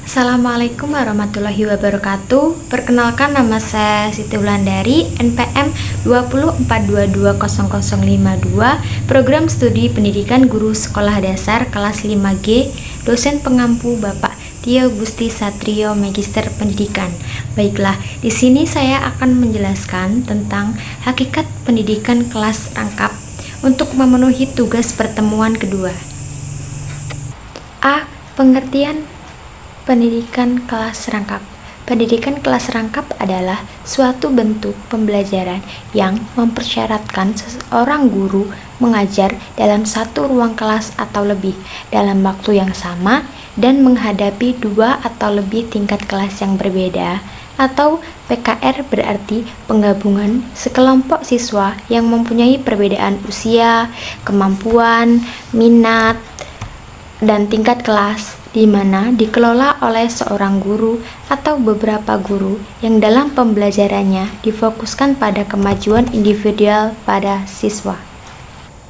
Assalamualaikum warahmatullahi wabarakatuh. Perkenalkan, nama saya Siti Wulandari, NPM 204220052, Program Studi Pendidikan Guru Sekolah Dasar kelas 5G, dosen pengampu Bapak Tio Gusti Satrio, Magister Pendidikan. Baiklah, di sini saya akan menjelaskan tentang hakikat pendidikan kelas rangkap untuk memenuhi tugas pertemuan kedua. A. Pengertian pendidikan kelas rangkap. Pendidikan kelas rangkap adalah suatu bentuk pembelajaran yang mempersyaratkan seorang guru mengajar dalam satu ruang kelas atau lebih dalam waktu yang sama dan menghadapi dua atau lebih tingkat kelas yang berbeda, atau PKR berarti penggabungan sekelompok siswa yang mempunyai perbedaan usia, kemampuan, minat, dan tingkat kelas, di mana dikelola oleh seorang guru atau beberapa guru yang dalam pembelajarannya difokuskan pada kemajuan individual pada siswa.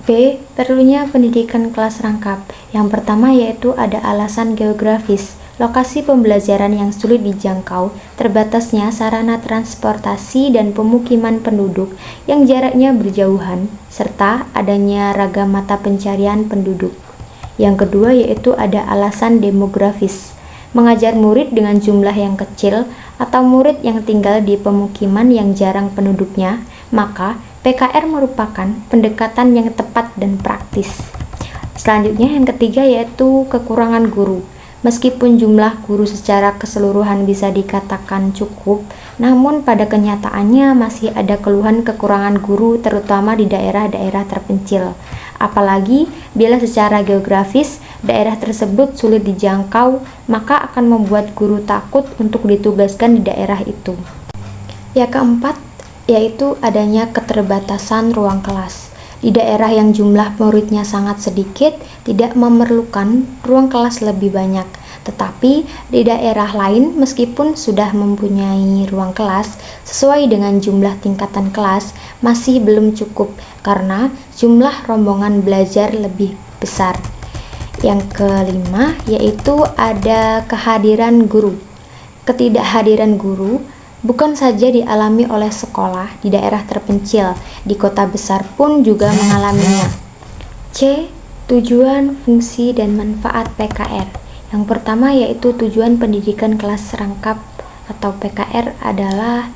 B. Perlunya pendidikan kelas rangkap. Yang pertama yaitu ada alasan geografis. Lokasi pembelajaran yang sulit dijangkau, terbatasnya sarana transportasi dan pemukiman penduduk yang jaraknya berjauhan, serta adanya ragam mata pencarian penduduk. Yang kedua yaitu ada alasan demografis. Mengajar murid dengan jumlah yang kecil atau murid yang tinggal di pemukiman yang jarang penduduknya, maka PKR merupakan pendekatan yang tepat dan praktis. Selanjutnya yang ketiga yaitu kekurangan guru. Meskipun jumlah guru secara keseluruhan bisa dikatakan cukup, namun pada kenyataannya masih ada keluhan kekurangan guru terutama di daerah-daerah terpencil. Apalagi bila secara geografis daerah tersebut sulit dijangkau, maka akan membuat guru takut untuk ditugaskan di daerah itu. Yang keempat yaitu adanya keterbatasan ruang kelas. Di daerah yang jumlah muridnya sangat sedikit, tidak memerlukan ruang kelas lebih banyak. Tetapi di daerah lain, meskipun sudah mempunyai ruang kelas sesuai dengan jumlah tingkatan kelas, masih belum cukup karena jumlah rombongan belajar lebih besar. Yang kelima yaitu ada kehadiran guru. Ketidakhadiran guru bukan saja dialami oleh sekolah di daerah terpencil, di kota besar pun juga mengalaminya. C. Tujuan, fungsi, dan manfaat PKR. Yang pertama yaitu tujuan pendidikan kelas rangkap atau PKR adalah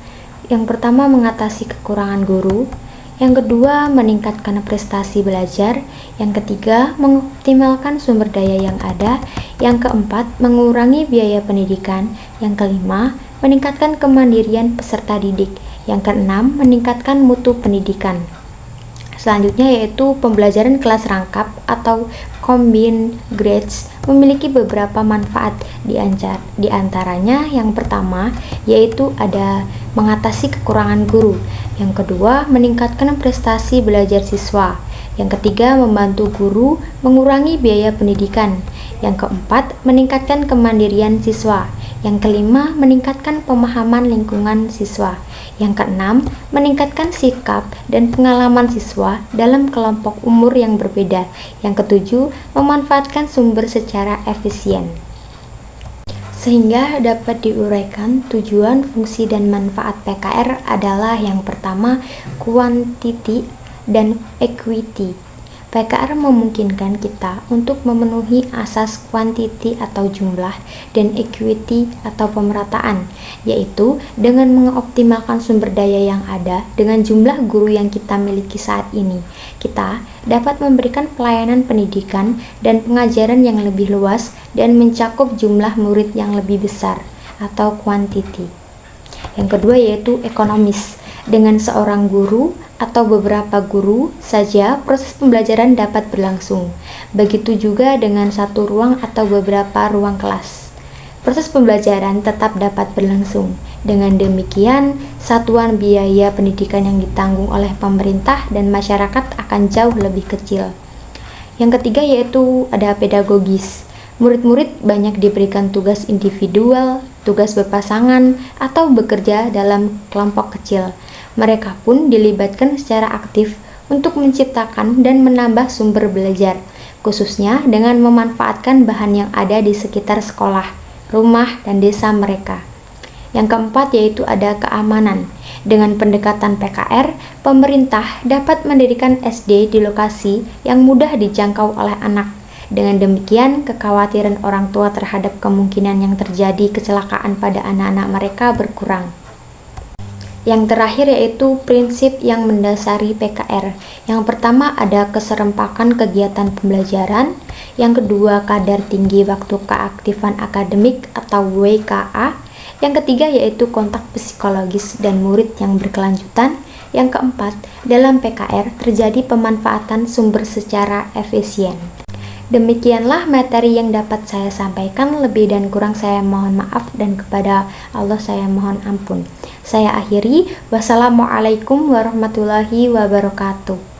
yang pertama mengatasi kekurangan guru, yang kedua meningkatkan prestasi belajar, yang ketiga mengoptimalkan sumber daya yang ada, yang keempat mengurangi biaya pendidikan, yang kelima meningkatkan kemandirian peserta didik, yang keenam meningkatkan mutu pendidikan. Selanjutnya yaitu pembelajaran kelas rangkap atau combined grades memiliki beberapa manfaat, di antaranya yang pertama yaitu ada mengatasi kekurangan guru, yang kedua meningkatkan prestasi belajar siswa, yang ketiga membantu guru mengurangi biaya pendidikan, yang keempat meningkatkan kemandirian siswa, yang kelima meningkatkan pemahaman lingkungan siswa, yang keenam meningkatkan sikap dan pengalaman siswa dalam kelompok umur yang berbeda, yang ketujuh memanfaatkan sumber secara efisien. Sehingga dapat diuraikan tujuan, fungsi, dan manfaat PKR adalah yang pertama quantity dan equity. PKR memungkinkan kita untuk memenuhi asas quantity atau jumlah dan equity atau pemerataan, yaitu dengan mengoptimalkan sumber daya yang ada dengan jumlah guru yang kita miliki saat ini. Kita dapat memberikan pelayanan pendidikan dan pengajaran yang lebih luas dan mencakup jumlah murid yang lebih besar atau quantity. Yang kedua yaitu ekonomis. Dengan seorang guru atau beberapa guru saja proses pembelajaran dapat berlangsung. Begitu juga dengan satu ruang atau beberapa ruang kelas. Proses pembelajaran tetap dapat berlangsung. Dengan demikian, satuan biaya pendidikan yang ditanggung oleh pemerintah dan masyarakat akan jauh lebih kecil. Yang ketiga yaitu ada pedagogis. Murid-murid banyak diberikan tugas individual, tugas berpasangan, atau bekerja dalam kelompok kecil. Mereka pun dilibatkan secara aktif untuk menciptakan dan menambah sumber belajar, khususnya dengan memanfaatkan bahan yang ada di sekitar sekolah. rumah, dan desa mereka. Yang keempat yaitu ada keamanan. Dengan pendekatan PKR, pemerintah dapat mendirikan SD di lokasi yang mudah dijangkau oleh anak. Dengan demikian, kekhawatiran orang tua terhadap kemungkinan yang terjadi kecelakaan pada anak-anak mereka berkurang. Yang terakhir yaitu prinsip yang mendasari PKR. Yang pertama ada keserempakan kegiatan pembelajaran. Yang kedua kadar tinggi waktu keaktifan akademik atau WKA. Yang ketiga yaitu kontak psikologis dan murid yang berkelanjutan. Yang keempat, dalam PKR terjadi pemanfaatan sumber secara efisien. Demikianlah materi yang dapat saya sampaikan, lebih dan kurang saya mohon maaf dan kepada Allah saya mohon ampun. Saya akhiri, wassalamualaikum warahmatullahi wabarakatuh.